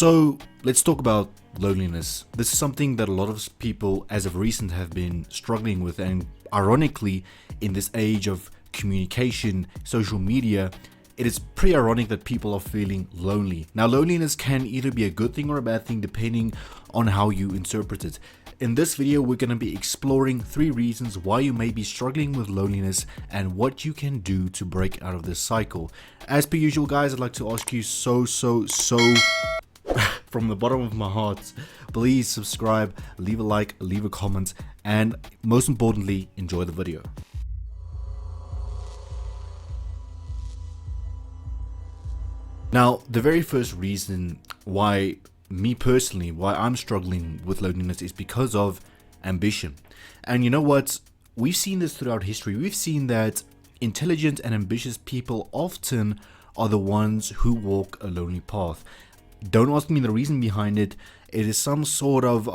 So let's talk about loneliness. This is something that a lot of people as of recent have been struggling with, and ironically, in this age of communication, social media, it is pretty ironic that people are feeling lonely. Now, loneliness can either be a good thing or a bad thing depending on how you interpret it. In this video, we're going to be exploring 3 reasons why you may be struggling with loneliness and what you can do to break out of this cycle. As per usual, guys, I'd like to ask you so from the bottom of my heart, please subscribe, leave a like, leave a comment, and most importantly, enjoy the video. Now, the very first reason why I'm struggling with loneliness is because of ambition. And you know what? We've seen this throughout history. We've seen that intelligent and ambitious people often are the ones who walk a lonely path. Don't ask me the reason behind it. It is some sort of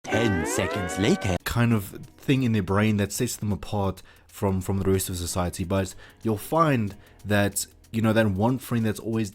10 seconds later kind of thing in their brain that sets them apart from the rest of society. But you'll find that, you know, that one friend that's always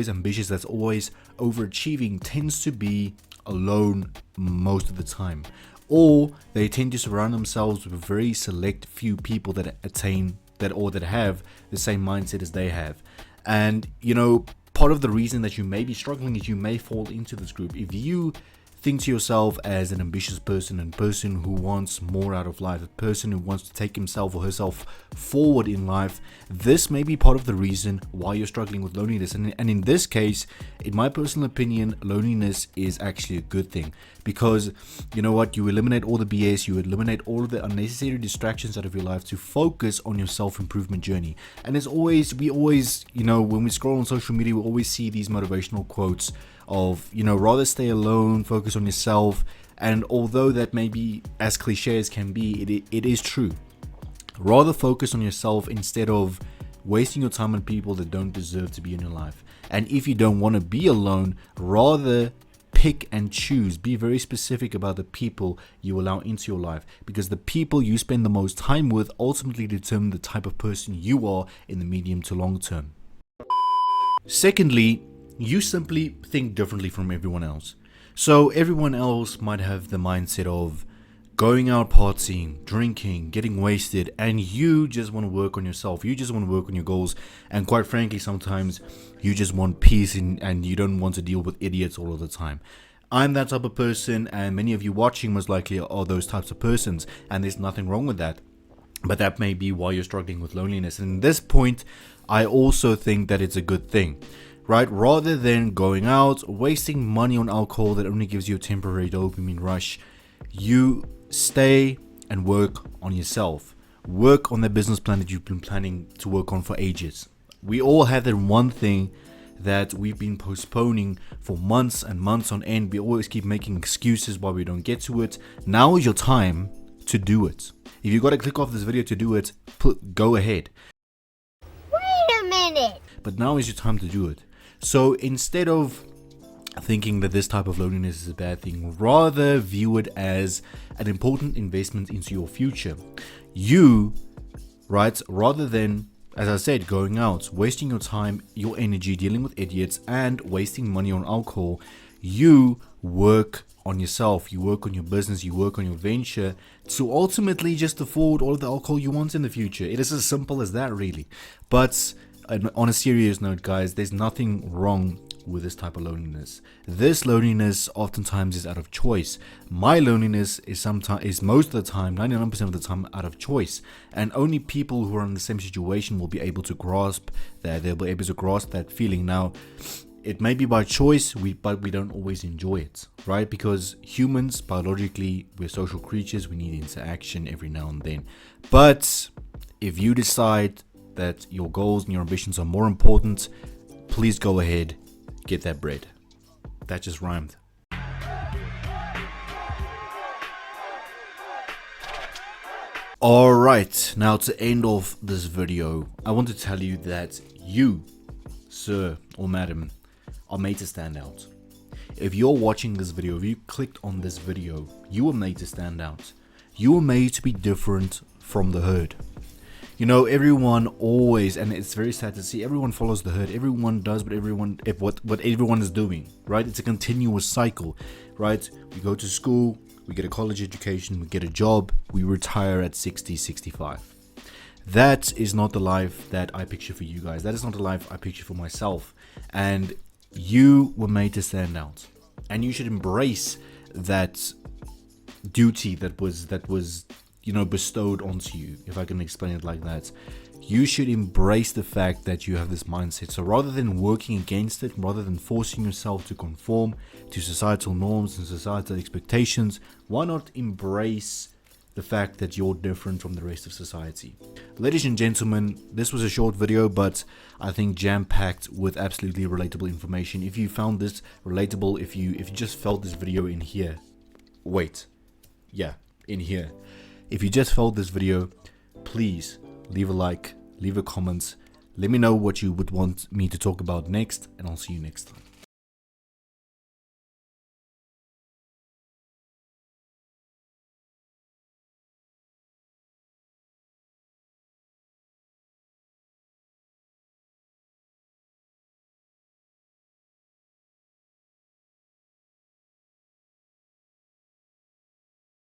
ambitious, that's always overachieving, tends to be alone most of the time, or they tend to surround themselves with a very select few people that attain that or that have the same mindset as they have. And you know, part of the reason that you may be struggling is you may fall into this group. If you think to yourself as an ambitious person and person who wants more out of life, a person who wants to take himself or herself forward in life, this may be part of the reason why you're struggling with loneliness. And in this case, in my personal opinion, loneliness is actually a good thing, because you know what, you eliminate all the BS, you eliminate all of the unnecessary distractions out of your life to focus on your self-improvement journey. And we always, you know, when we scroll on social media, we always see these motivational quotes of, you know, rather stay alone, focus on yourself. And although that may be as cliche as can be, it is true. Rather focus on yourself instead of wasting your time on people that don't deserve to be in your life. And if you don't want to be alone, rather pick and choose. Be very specific about the people you allow into your life, because the people you spend the most time with ultimately determine the type of person you are in the medium to long term. Secondly, you simply think differently from everyone else. So everyone else might have the mindset of going out partying, drinking, getting wasted, and you just want to work on yourself. You just want to work on your goals. And quite frankly, sometimes you just want peace and you don't want to deal with idiots all of the time. I'm that type of person, and many of you watching most likely are those types of persons, and there's nothing wrong with that. But that may be why you're struggling with loneliness. And at this point, I also think that it's a good thing, right? Rather than going out, wasting money on alcohol that only gives you a temporary dopamine rush, you stay and work on yourself. Work on the business plan that you've been planning to work on for ages. We all have that one thing that we've been postponing for months and months on end. We always keep making excuses why we don't get to it. Now is your time to do it. If you got to click off this video to do it, go ahead. Wait a minute. But now is your time to do it. So instead of thinking that this type of loneliness is a bad thing, rather view it as an important investment into your future. You, right, rather than, as I said, going out, wasting your time, your energy, dealing with idiots, and wasting money on alcohol, you work on yourself, you work on your business, you work on your venture to ultimately just afford all of the alcohol you want in the future. It is as simple as that, really. But on a serious note, guys, there's nothing wrong with this type of loneliness. This loneliness oftentimes is out of choice. My loneliness is most of the time, 99% of the time, out of choice. And only people who are in the same situation will be able to grasp that. They'll be able to grasp that feeling. Now, it may be by choice, but we don't always enjoy it, right? Because humans, biologically, we're social creatures. We need interaction every now and then. But if you decide that your goals and your ambitions are more important, please go ahead, get that bread. That just rhymed. Alright, now to end off this video, I want to tell you that you, sir or madam, are made to stand out. If you're watching this video, if you clicked on this video, you were made to stand out. You were made to be different from the herd. You know, everyone always, and it's very sad to see, everyone follows the herd. Everyone does what everyone is doing, right? It's a continuous cycle, right? We go to school, we get a college education, we get a job, we retire at 60, 65. That is not the life that I picture for you guys. That is not the life I picture for myself. And you were made to stand out. And you should embrace that duty that was bestowed onto you, if I can explain it like that. You should embrace the fact that you have this mindset. So rather than working against it, rather than forcing yourself to conform to societal norms and societal expectations, why not embrace the fact that you're different from the rest of society? Ladies and gentlemen, this was a short video, but I think jam-packed with absolutely relatable information. If you found this relatable, if you just felt this video in here, if you just felt this video, please leave a like, leave a comment, let me know what you would want me to talk about next, and I'll see you next time.